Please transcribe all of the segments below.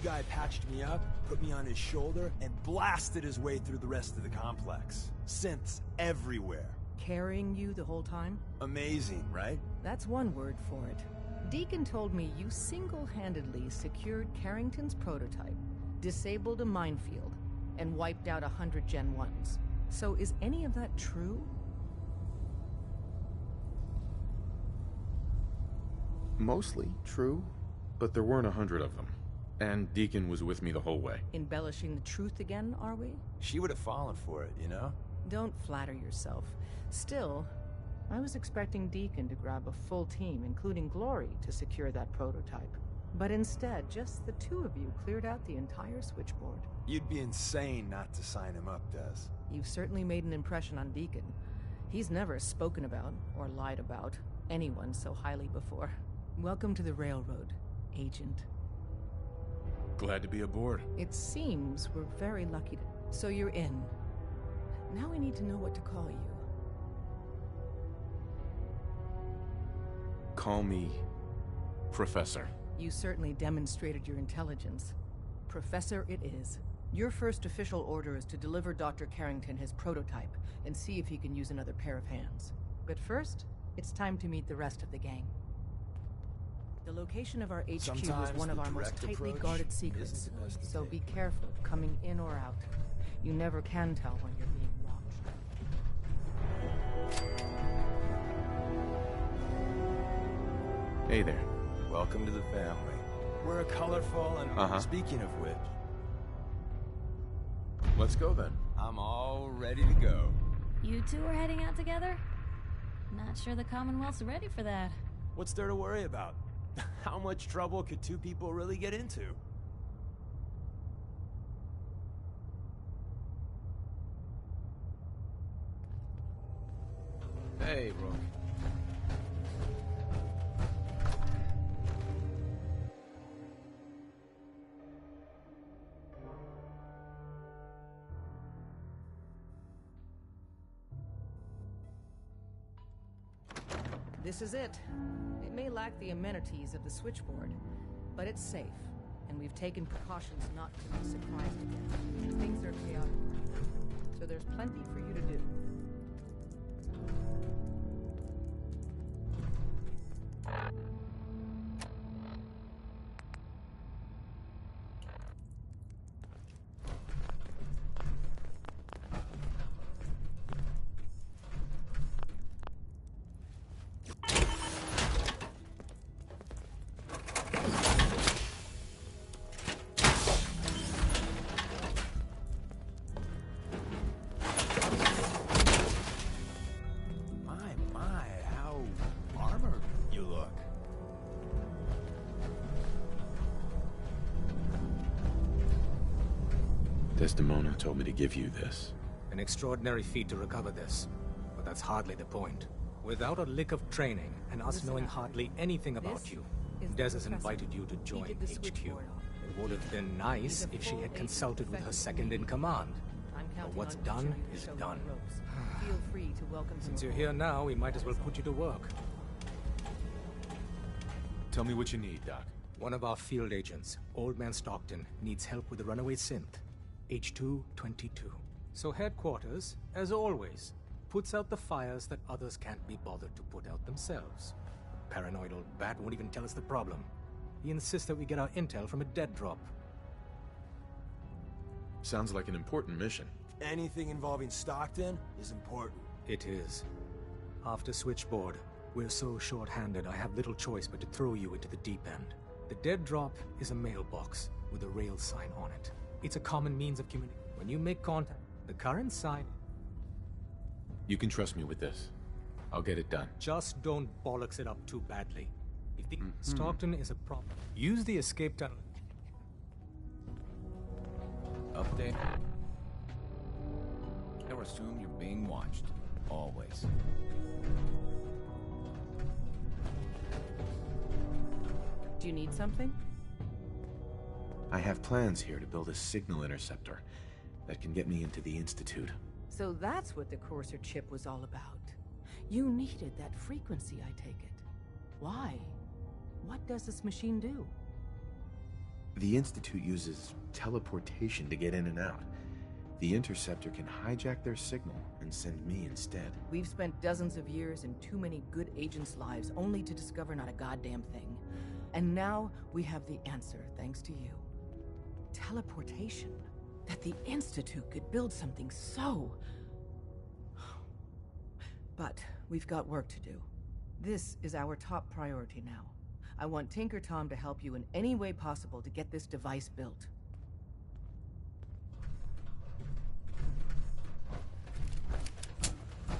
guy patched me up, put me on his shoulder, and blasted his way through the rest of the complex. Synths everywhere. Carrying you the whole time? Amazing, right? That's one word for it. Deacon told me you single-handedly secured Carrington's prototype, disabled a minefield, and wiped out 100 Gen 1s. So is any of that true? Mostly true, but there weren't 100 of them. And Deacon was with me the whole way. Embellishing the truth again, are we? She would have fallen for it, you know? Don't flatter yourself. Still, I was expecting Deacon to grab a full team, including Glory, to secure that prototype. But instead, just the two of you cleared out the entire switchboard. You'd be insane not to sign him up, Des. You've certainly made an impression on Deacon. He's never spoken about, or lied about, anyone so highly before. Welcome to the Railroad, Agent. Glad to be aboard. It seems we're very lucky to... So you're in. Now we need to know what to call you. Call me Professor. You certainly demonstrated your intelligence. Professor it is. Your first official order is to deliver Dr. Carrington his prototype and see if he can use another pair of hands. But first, it's time to meet the rest of the gang. The location of our HQ is one of our most tightly guarded secrets, so be careful coming in or out. You never can tell when you're being watched. Hey there. Welcome to the family. We're a colorful and... Speaking of which... Let's go then. I'm all ready to go. You two are heading out together? Not sure the Commonwealth's ready for that. What's there to worry about? How much trouble could two people really get into? Hey, Rook. This is it. It may lack the amenities of the switchboard, but it's safe, and we've taken precautions not to be surprised again. Things are chaotic, so there's plenty for you to do. Desdemona told me to give you this. An extraordinary feat to recover this, but that's hardly the point. Without a lick of training, and us knowing hardly anything about you, Des has invited you to join HQ. It would have been nice if she had consulted with her second-in-command. But what's done is done. Feel free to welcome Since you're here now, we might as well put you to work. Tell me what you need, Doc. One of our field agents, Old Man Stockton, needs help with the runaway synth. H222. So headquarters, as always, puts out the fires that others can't be bothered to put out themselves. The paranoid old bat won't even tell us the problem. He insists that we get our intel from a dead drop. Sounds like an important mission. Anything involving Stockton is important. It is. After Switchboard, we're so short-handed I have little choice but to throw you into the deep end. The dead drop is a mailbox with a rail sign on it. It's a common means of communication. When you make contact, the current sign... You can trust me with this. I'll get it done. Just don't bollocks it up too badly. If the Stockton is a problem, use the escape tunnel. Update. Never assume you're being watched. Always. Do you need something? I have plans here to build a signal interceptor that can get me into the Institute. So that's what the Courser chip was all about. You needed that frequency, I take it. Why? What does this machine do? The Institute uses teleportation to get in and out. The Interceptor can hijack their signal and send me instead. We've spent dozens of years and too many good agents' lives only to discover not a goddamn thing. And now we have the answer, thanks to you. Teleportation. That the Institute could build something so... But we've got work to do. This is our top priority now. I want Tinker Tom to help you in any way possible to get this device built.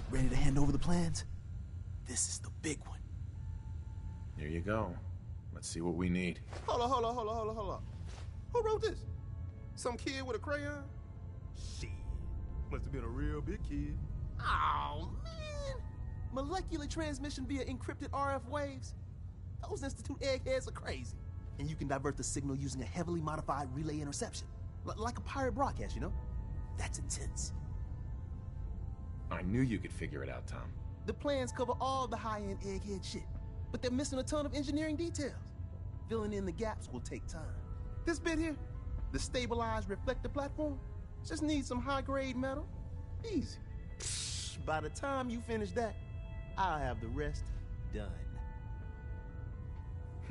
Ready to hand over the plans? This is the big one. Here you go. Let's see what we need. Hold on. Who wrote this? Some kid with a crayon? Shit. Must have been a real big kid. Oh, man. Molecular transmission via encrypted RF waves? Those Institute eggheads are crazy. And you can divert the signal using a heavily modified relay interception. Like a pirate broadcast, you know? That's intense. I knew you could figure it out, Tom. The plans cover all the high-end egghead shit, but they're missing a ton of engineering details. Filling in the gaps will take time. This bit here, the stabilized reflector platform, just needs some high-grade metal. Easy. Psh, by the time you finish that, I'll have the rest done.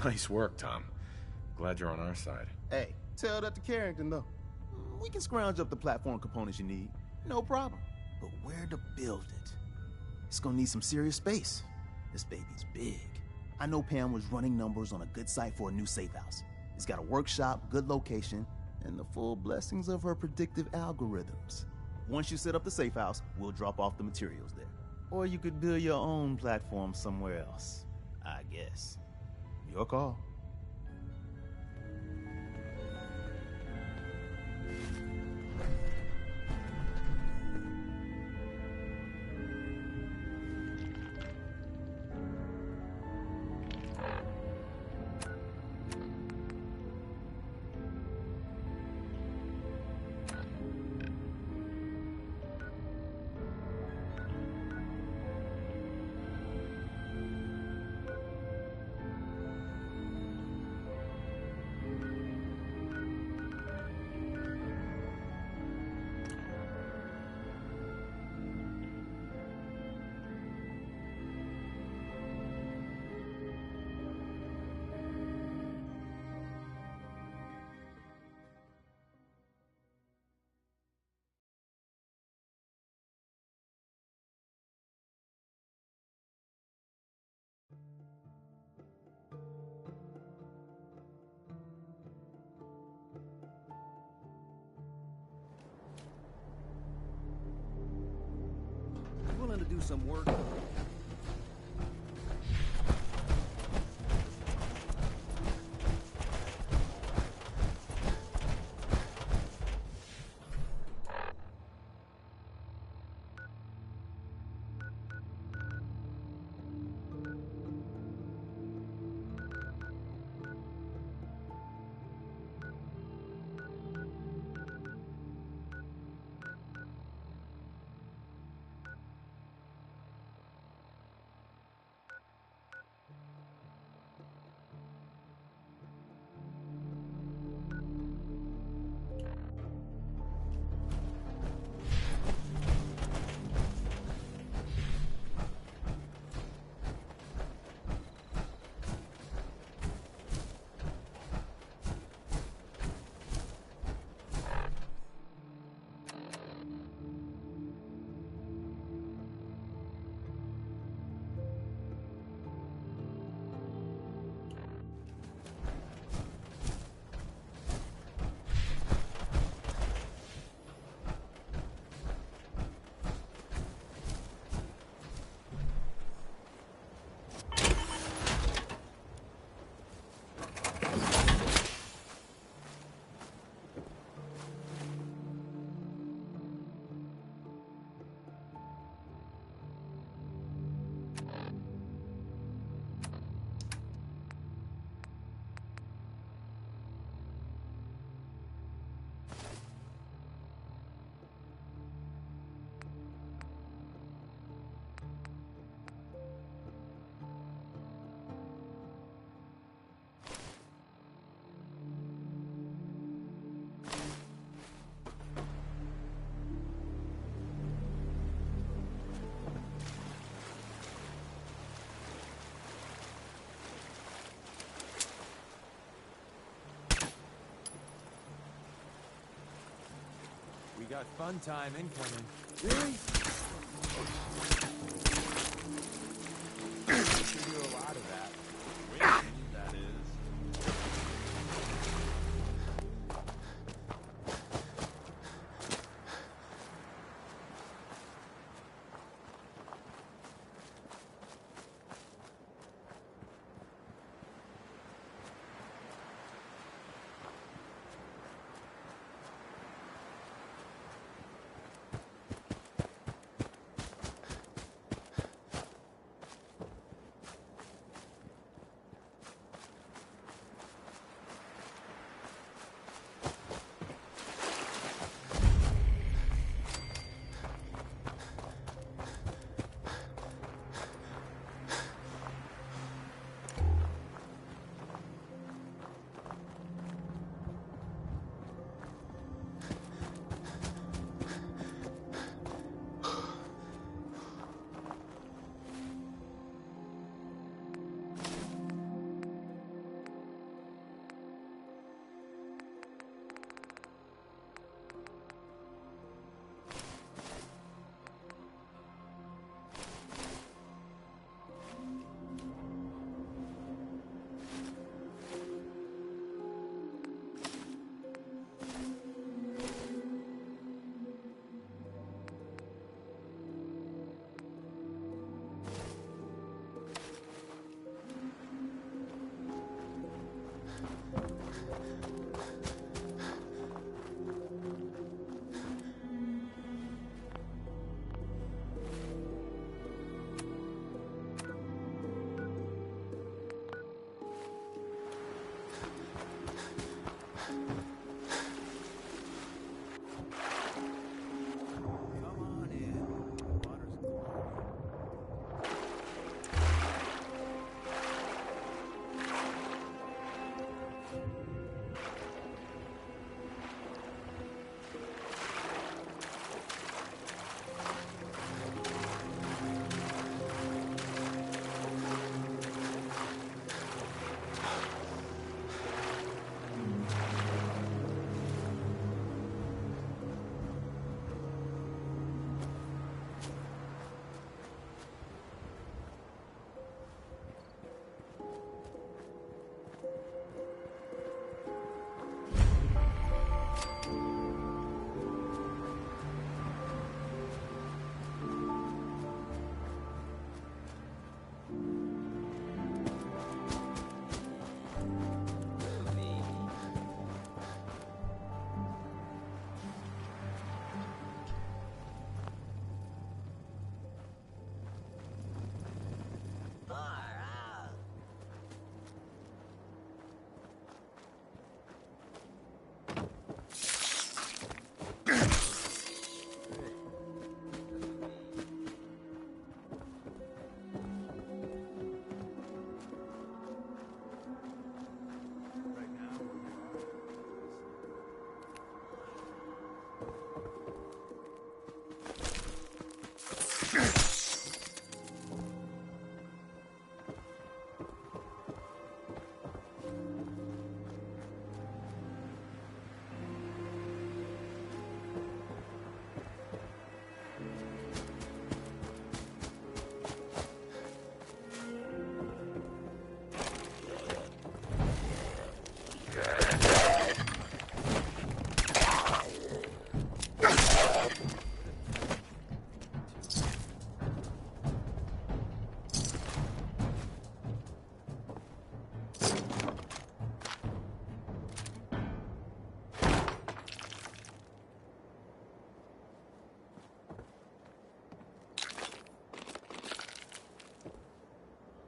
Nice work, Tom. Glad you're on our side. Hey, tell that to Carrington, though. We can scrounge up the platform components you need. No problem. But where to build it? It's gonna need some serious space. This baby's big. I know Pam was running numbers on a good site for a new safe house. It's got a workshop, good location, and the full blessings of her predictive algorithms. Once you set up the safe house, we'll drop off the materials there. Or you could build your own platform somewhere else, I guess. Your call. Willing to do some work? Got fun time incoming. Really? You do a lot of that. Winning, that is.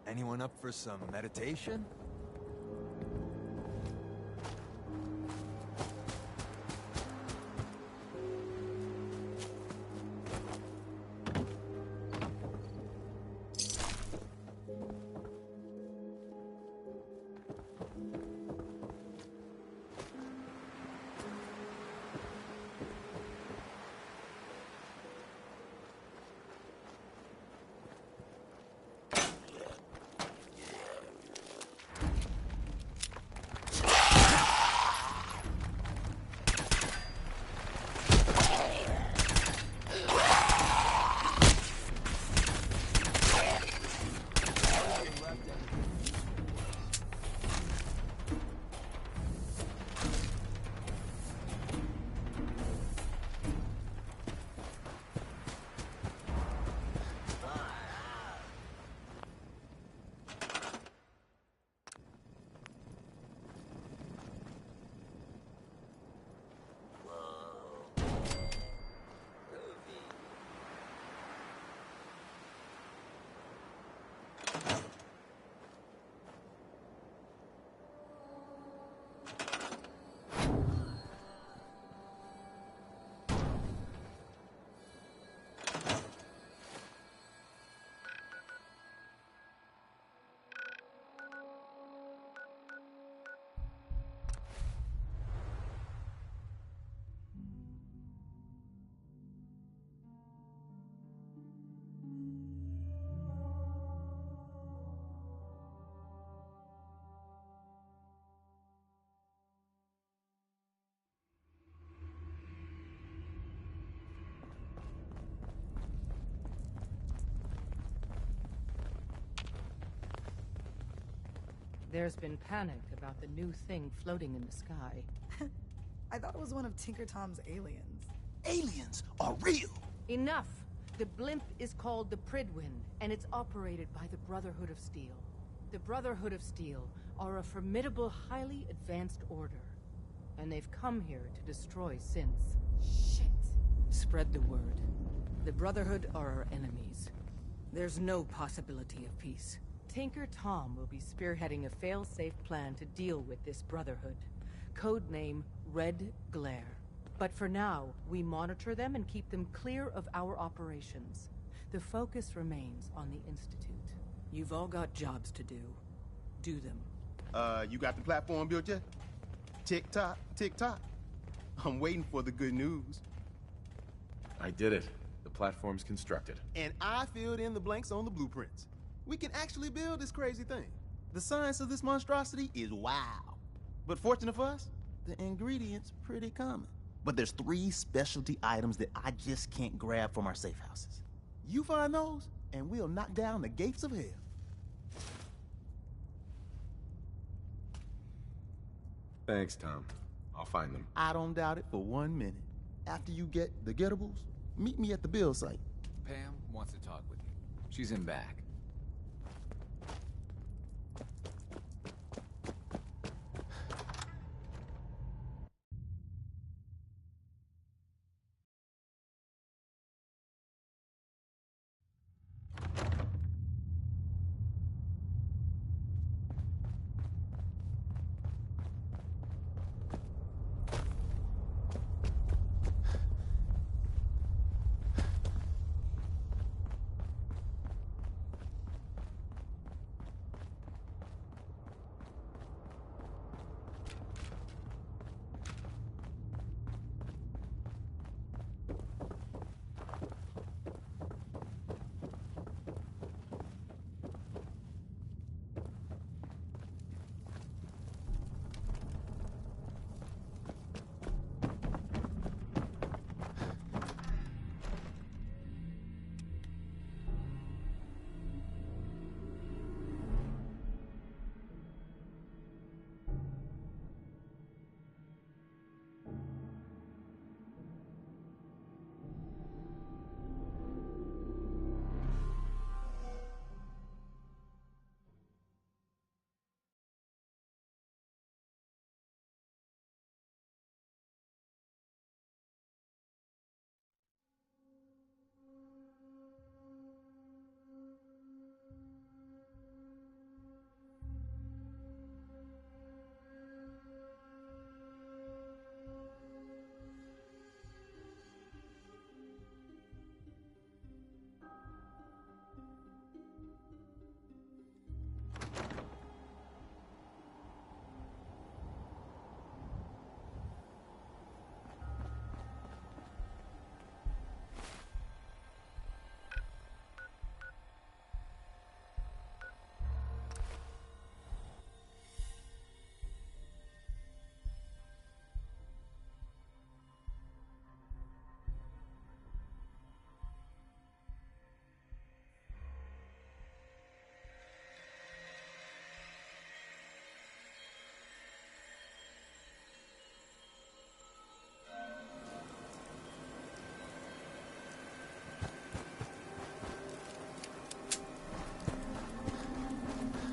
Anyone up for some meditation? There's been panic about the new thing floating in the sky. I thought it was one of Tinker Tom's aliens. Aliens are real! Enough! The blimp is called the Pridwin, and it's operated by the Brotherhood of Steel. The Brotherhood of Steel are a formidable, highly advanced order. And they've come here to destroy synths. Shit. Spread the word. The Brotherhood are our enemies. There's no possibility of peace. Tinker Tom will be spearheading a fail-safe plan to deal with this Brotherhood. Codename Red Glare. But for now, we monitor them and keep them clear of our operations. The focus remains on the Institute. You've all got jobs to do. Do them. You got the platform built yet? Tick-tock, tick-tock. I'm waiting for the good news. I did it. The platform's constructed. And I filled in the blanks on the blueprints. We can actually build this crazy thing. The science of this monstrosity is wow. But fortunate for us, the ingredients pretty common. But there's 3 specialty items that I just can't grab from our safe houses. You find those, and we'll knock down the gates of hell. Thanks, Tom. I'll find them. I don't doubt it for 1 minute. After you get the getables, meet me at the build site. Pam wants to talk with you. She's in back.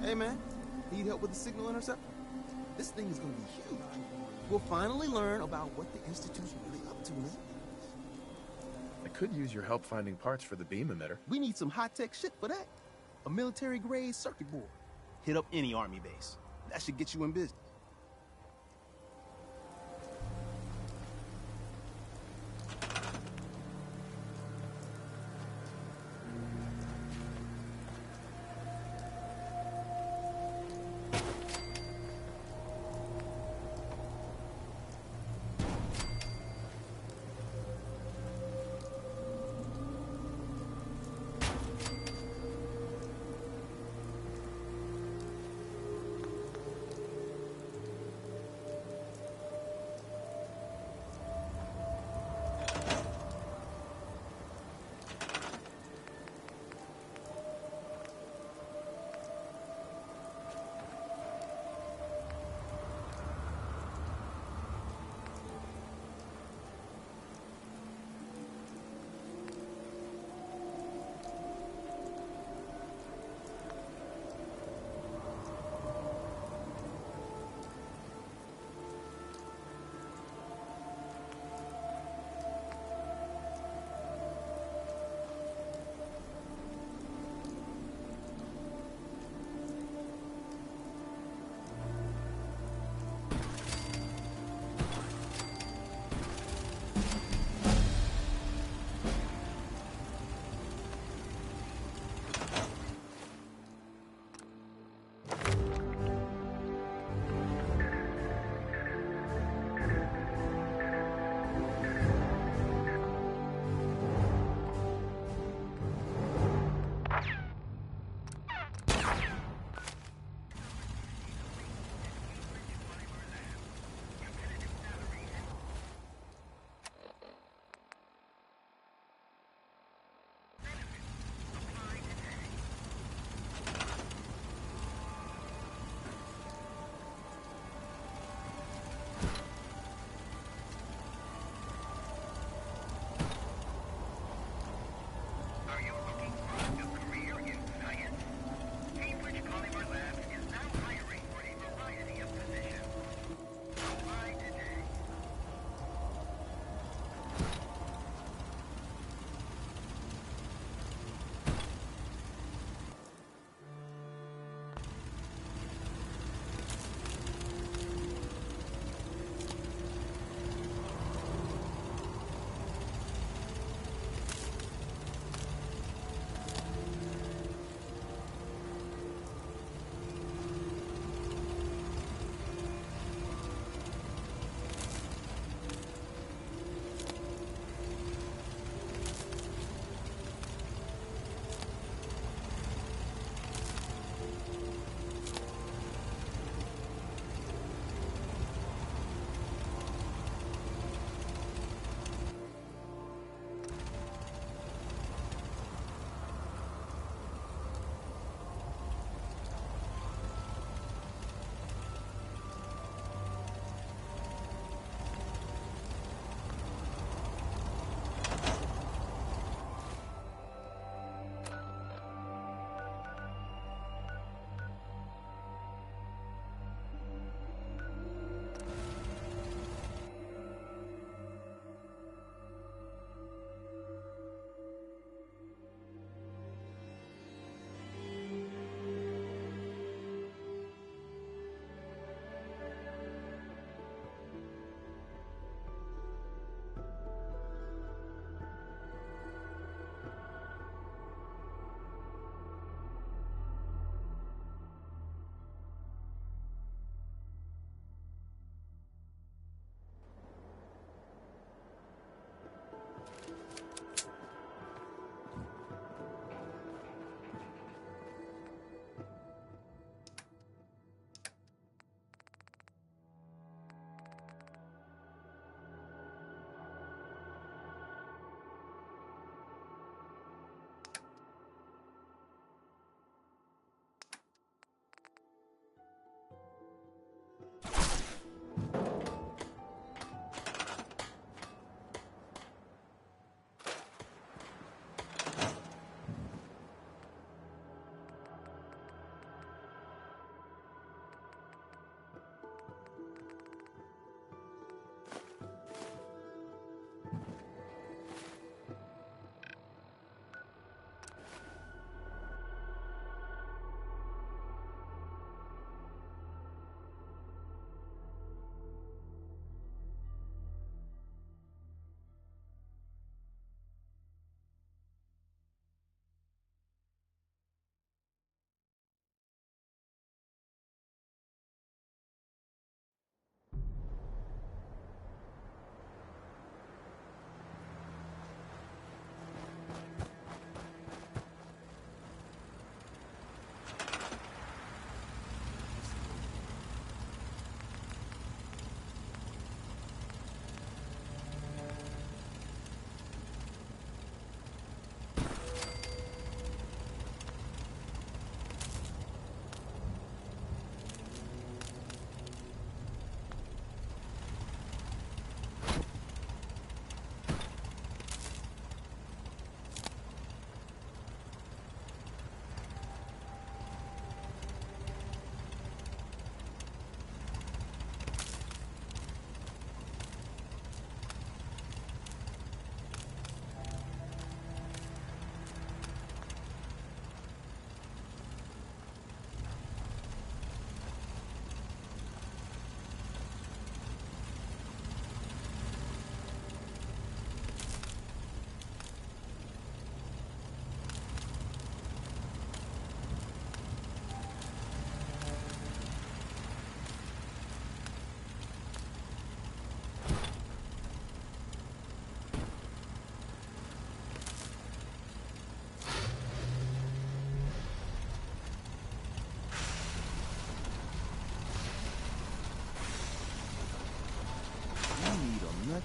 Hey man, need help with the signal interceptor? This thing is gonna be huge. We'll finally learn about what the Institute's really up to, man. I could use your help finding parts for the beam emitter. We need some high-tech shit for that. A military-grade circuit board. Hit up any army base. That should get you in business.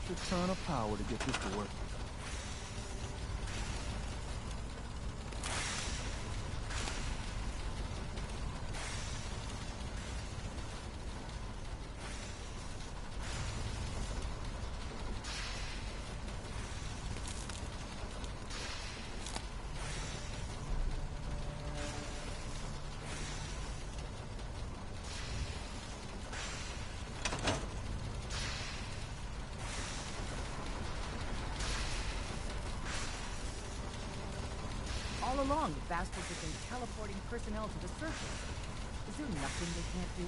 such a ton of power to get this to work. All along, the bastards have been teleporting personnel to the surface. Is there nothing they can't do?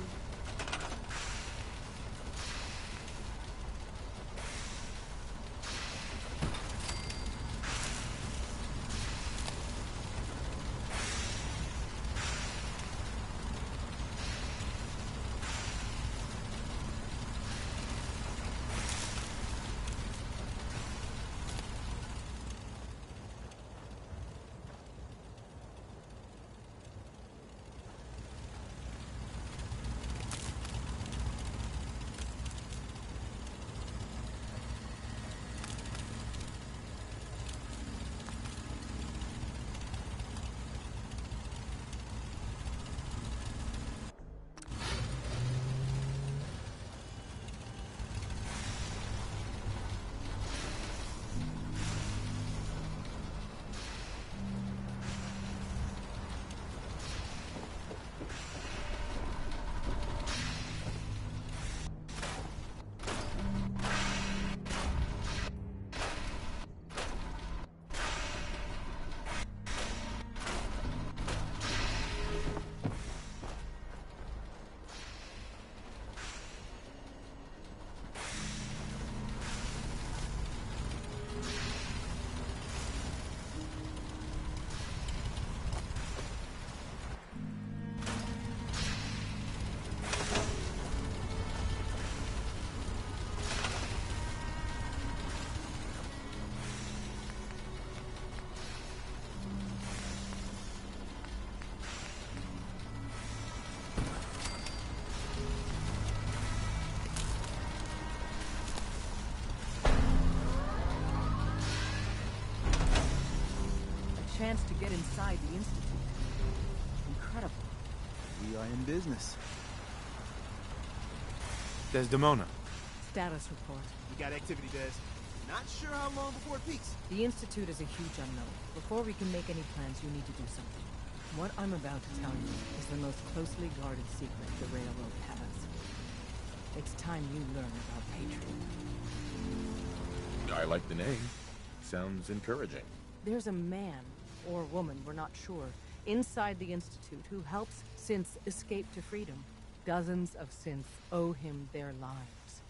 Chance to get inside the Institute. Incredible. We are in business. Desdemona. Status report. We got activity, Des. Not sure how long before it peaks. The Institute is a huge unknown. Before we can make any plans, you need to do something. What I'm about to tell you is the most closely guarded secret the Railroad has. It's time you learn about Patriot. I like the name. Sounds encouraging. There's a man, or woman, we're not sure, inside the Institute who helps synths escape to freedom. Dozens of synths owe him their lives.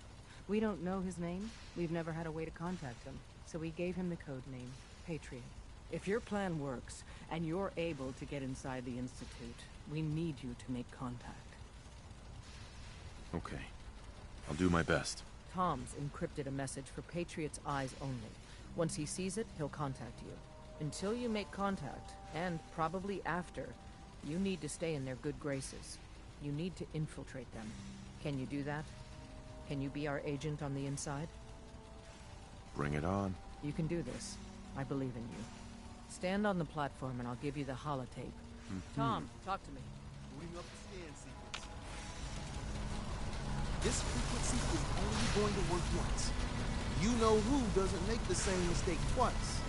We don't know his name. We've never had a way to contact him. So we gave him the code name, Patriot. If your plan works, and you're able to get inside the Institute, we need you to make contact. Okay. I'll do my best. Tom's encrypted a message for Patriot's eyes only. Once he sees it, he'll contact you. Until you make contact, and probably after, you need to stay in their good graces. You need to infiltrate them. Can you do that? Can you be our agent on the inside? Bring it on. You can do this. I believe in you. Stand on the platform and I'll give you the holotape. Tom, talk to me. Booting up the scan sequence. This frequency is only going to work once. You know who doesn't make the same mistake twice.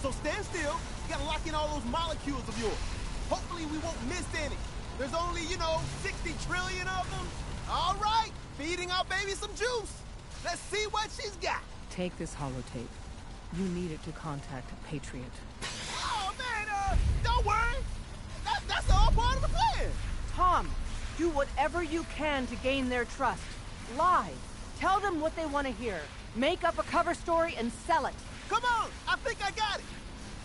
So stand still. You gotta lock in all those molecules of yours. Hopefully we won't miss any. There's only, 60 trillion of them. All right, feeding our baby some juice. Let's see what she's got. Take this holotape. You need it to contact Patriot. Oh, man, don't worry. That's all part of the plan. Tom, do whatever you can to gain their trust. Lie. Tell them what they want to hear. Make up a cover story and sell it. Come on, I think I got it.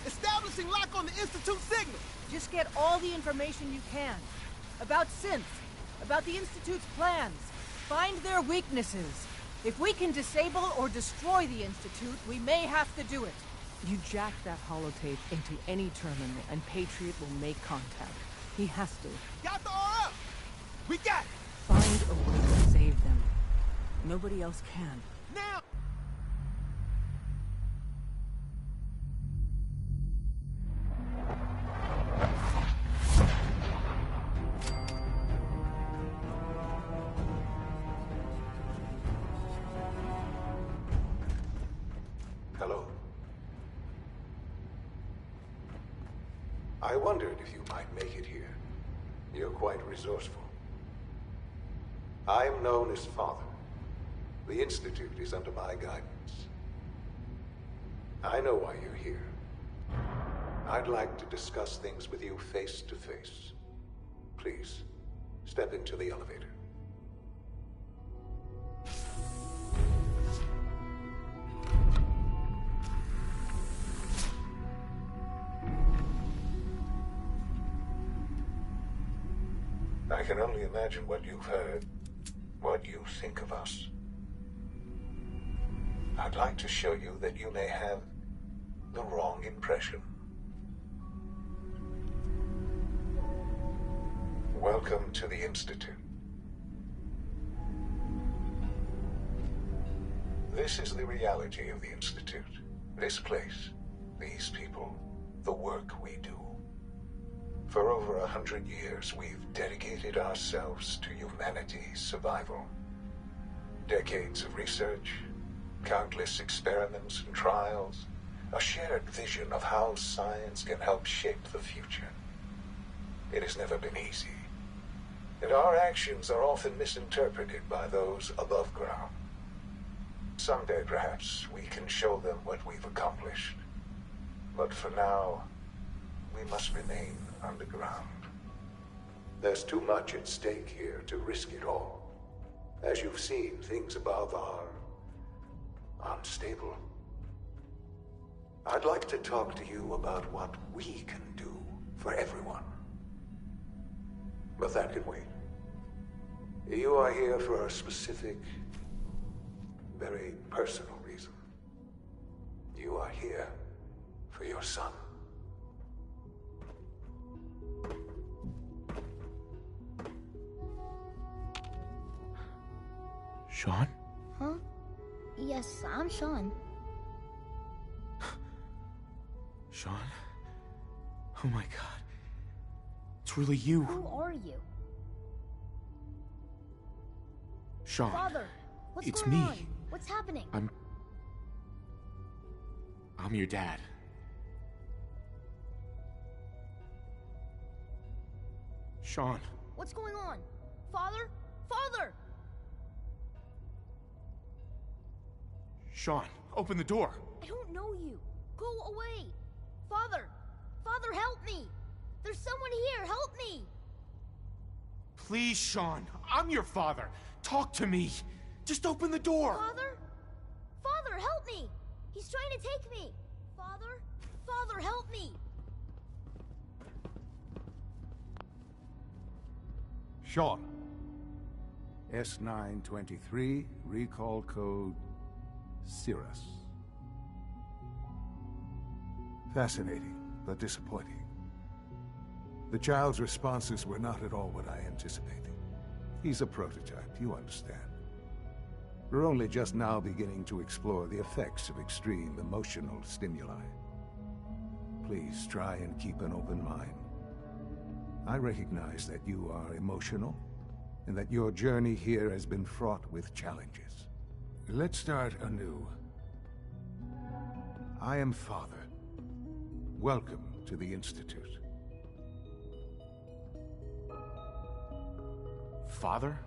Establishing lock on the Institute signal. Just get all the information you can. About synths, about the Institute's plans. Find their weaknesses. If we can disable or destroy the Institute, we may have to do it. You jack that holotape into any terminal, and Patriot will make contact. He has to. Got the aura! We got it! Find a way to save them. Nobody else can. Now! Hello. I wondered if you might make it here. You're quite resourceful. I'm known as Father. The Institute is under my guidance. I know why you're here. I'd like to discuss things with you face to face. Please, step into the elevator. I can only imagine what you've heard, what you think of us. I'd like to show you that you may have the wrong impression. Welcome to the Institute. This is the reality of the Institute. This place, these people, the work we do. For over 100 years, we've dedicated ourselves to humanity's survival. Decades of research, countless experiments and trials, a shared vision of how science can help shape the future. It has never been easy, and our actions are often misinterpreted by those above ground. Someday, perhaps, we can show them what we've accomplished. But for now, we must remain underground. There's too much at stake here to risk it all. As you've seen, things above are unstable. I'd like to talk to you about what we can do for everyone. But that can wait. You are here for a specific, very personal reason. You are here for your son. Sean? Huh? Yes, I'm Sean. Sean? Oh my god. It's really you. Who are you? Sean. Father, what's It's going me. on? What's happening? I'm your dad. Sean. What's going on? Father? Father! Sean, open the door. I don't know you. Go away. Father! Father, help me! There's someone here, help me! Please, Sean. I'm your father. Talk to me. Just open the door. Father? Father, help me! He's trying to take me! Father? Father, help me! Sean. S923, recall code Cirrus. Fascinating, but disappointing. The child's responses were not at all what I anticipated. He's a prototype, you understand. We're only just now beginning to explore the effects of extreme emotional stimuli. Please try and keep an open mind. I recognize that you are emotional, and that your journey here has been fraught with challenges. Let's start anew. I am Father. Welcome to the Institute. Father?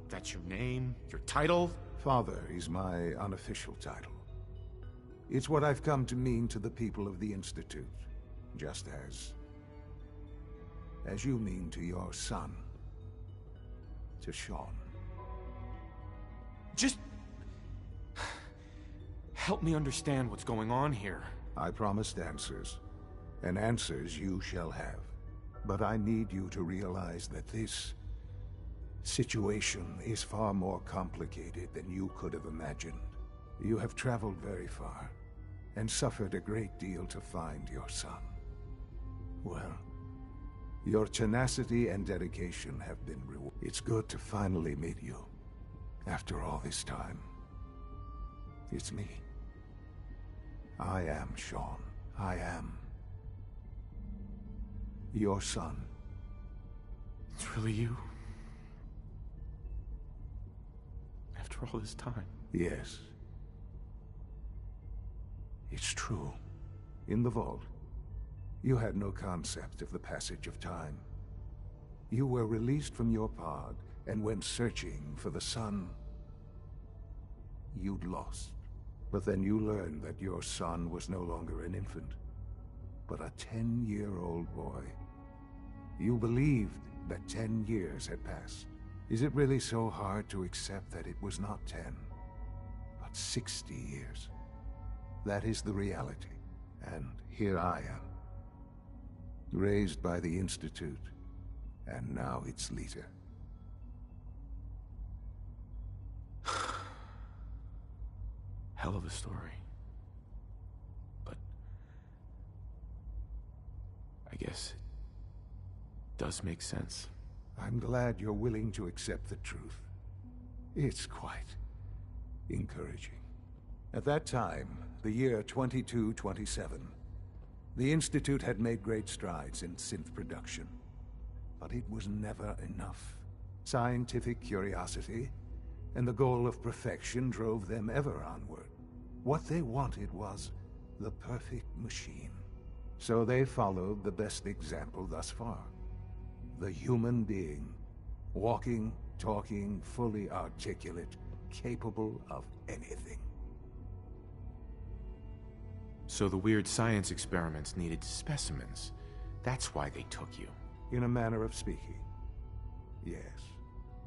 That's your name? Your title? Father is my unofficial title. It's what I've come to mean to the people of the Institute, just as you mean to your son, to Sean. Just help me understand what's going on here. I promised answers, and answers you shall have. But I need you to realize that this situation is far more complicated than you could have imagined. You have traveled very far, and suffered a great deal to find your son. Well, your tenacity and dedication have been rewarded. It's good to finally meet you. After all this time. It's me. I am Shaun. I am your son. It's really you? After all this time? Yes. It's true. In the vault, you had no concept of the passage of time. You were released from your pod and went searching for the son you'd lost. But then you learned that your son was no longer an infant, but a 10-year-old boy. You believed that 10 years had passed. Is it really so hard to accept that it was not 10, but 60 years? That is the reality, and here I am. Raised by the Institute, and now its leader. Hell of a story. But I guess it does make sense. I'm glad you're willing to accept the truth. It's quite encouraging. At that time, the year 2227, the Institute had made great strides in synth production. But it was never enough. Scientific curiosity and the goal of perfection drove them ever onward. What they wanted was the perfect machine. So they followed the best example thus far. The human being. Walking, talking, fully articulate, capable of anything. So the weird science experiments needed specimens. That's why they took you. In a manner of speaking. Yes.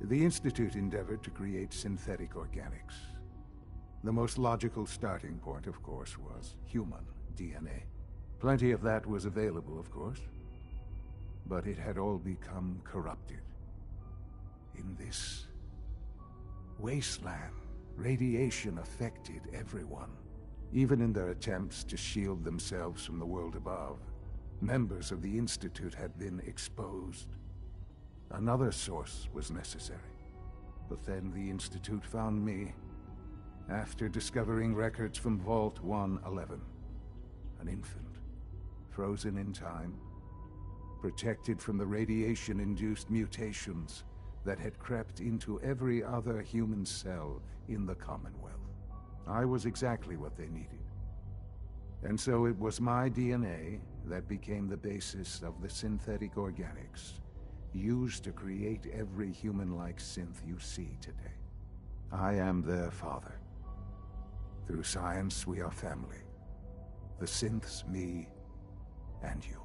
The Institute endeavored to create synthetic organics. The most logical starting point, of course, was human DNA. Plenty of that was available, of course. But it had all become corrupted. In this wasteland, radiation affected everyone. Even in their attempts to shield themselves from the world above, members of the Institute had been exposed. Another source was necessary. But then the Institute found me, after discovering records from Vault 111. An infant, frozen in time, protected from the radiation-induced mutations that had crept into every other human cell in the Commonwealth. I was exactly what they needed. And so it was my DNA that became the basis of the synthetic organics used to create every human-like synth you see today. I am their father. Through science, we are family. The synths, me, and you.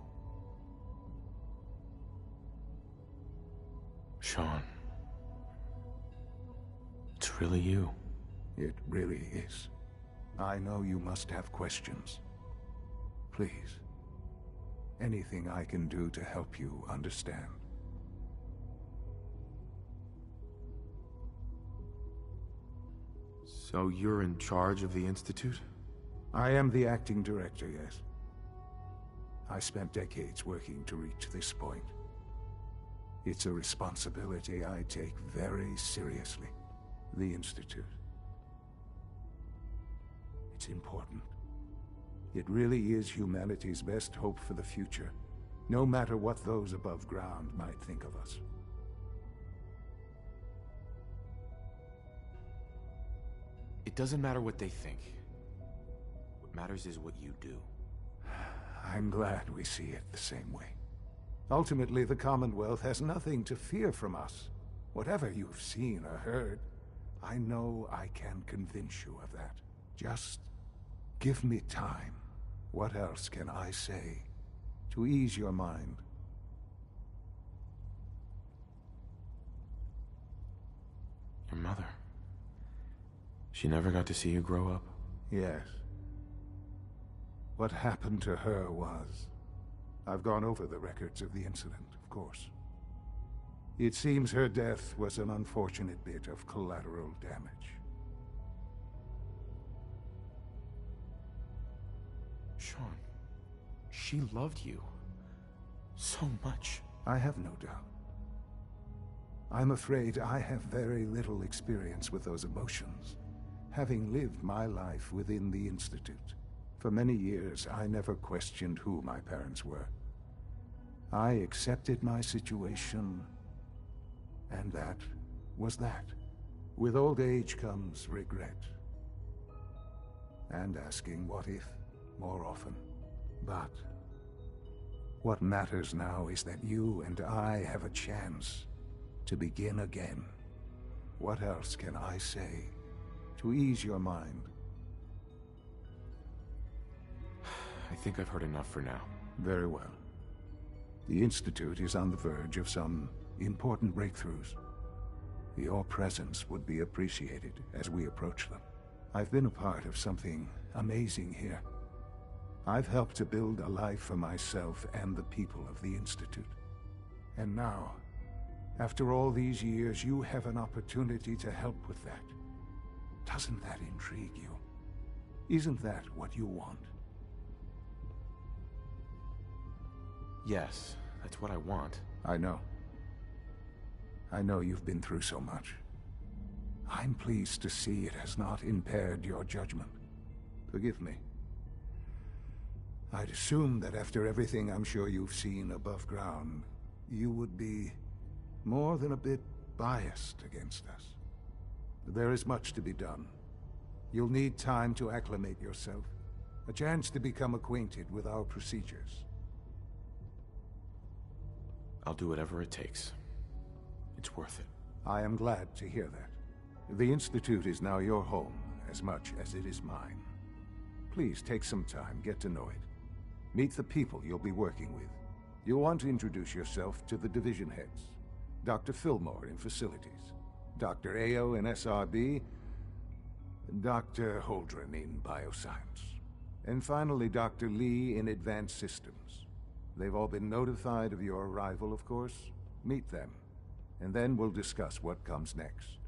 Shaun. It's really you. It really is. I know you must have questions. Please. Anything I can do to help you understand. So you're in charge of the Institute? I am the acting director, yes. I spent decades working to reach this point. It's a responsibility I take very seriously. The Institute. It's important. It really is humanity's best hope for the future, no matter what those above ground might think of us. It doesn't matter what they think. What matters is what you do. I'm glad we see it the same way. Ultimately, the Commonwealth has nothing to fear from us. Whatever you've seen or heard, I know I can convince you of that. Just give me time. What else can I say to ease your mind? Your mother. She never got to see you grow up? Yes. What happened to her was... I've gone over the records of the incident, of course. It seems her death was an unfortunate bit of collateral damage. Sean, she loved you. So much. I have no doubt. I'm afraid I have very little experience with those emotions, having lived my life within the Institute. For many years, I never questioned who my parents were. I accepted my situation, and that was that. With old age comes regret. And asking what if more often. But what matters now is that you and I have a chance to begin again. What else can I say to ease your mind? I think I've heard enough for now. Very well. The Institute is on the verge of some important breakthroughs. Your presence would be appreciated as we approach them. I've been a part of something amazing here. I've helped to build a life for myself and the people of the Institute. And now, after all these years, you have an opportunity to help with that. Doesn't that intrigue you? Isn't that what you want? Yes, that's what I want. I know. I know you've been through so much. I'm pleased to see it has not impaired your judgment. Forgive me. I'd assumed that after everything I'm sure you've seen above ground, you would be more than a bit biased against us. There is much to be done. You'll need time to acclimate yourself, a chance to become acquainted with our procedures. I'll do whatever it takes. It's worth it. I am glad to hear that. The Institute is now your home, as much as it is mine. Please take some time, get to know it. Meet the people you'll be working with. You'll want to introduce yourself to the division heads. Dr. Fillmore in Facilities, Dr. Ayo in SRB, Dr. Holdren in Bioscience, and finally Dr. Lee in Advanced Systems. They've all been notified of your arrival, of course. Meet them, and then we'll discuss what comes next.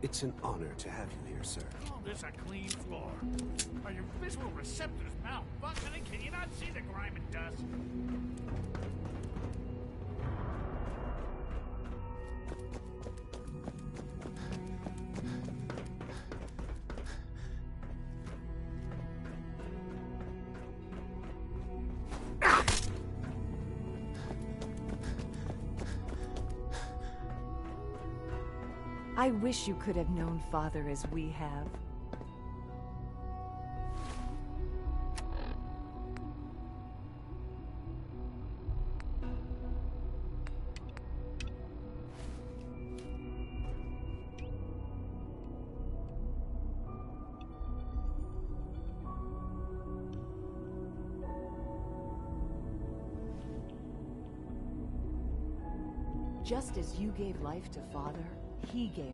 It's an honor to have you here, sir. Oh, this a clean floor. Are your visual receptors malfunctioning? Can you not see the grime and dust? I wish you could have known Father as we have. Just as you gave life to Father, he gave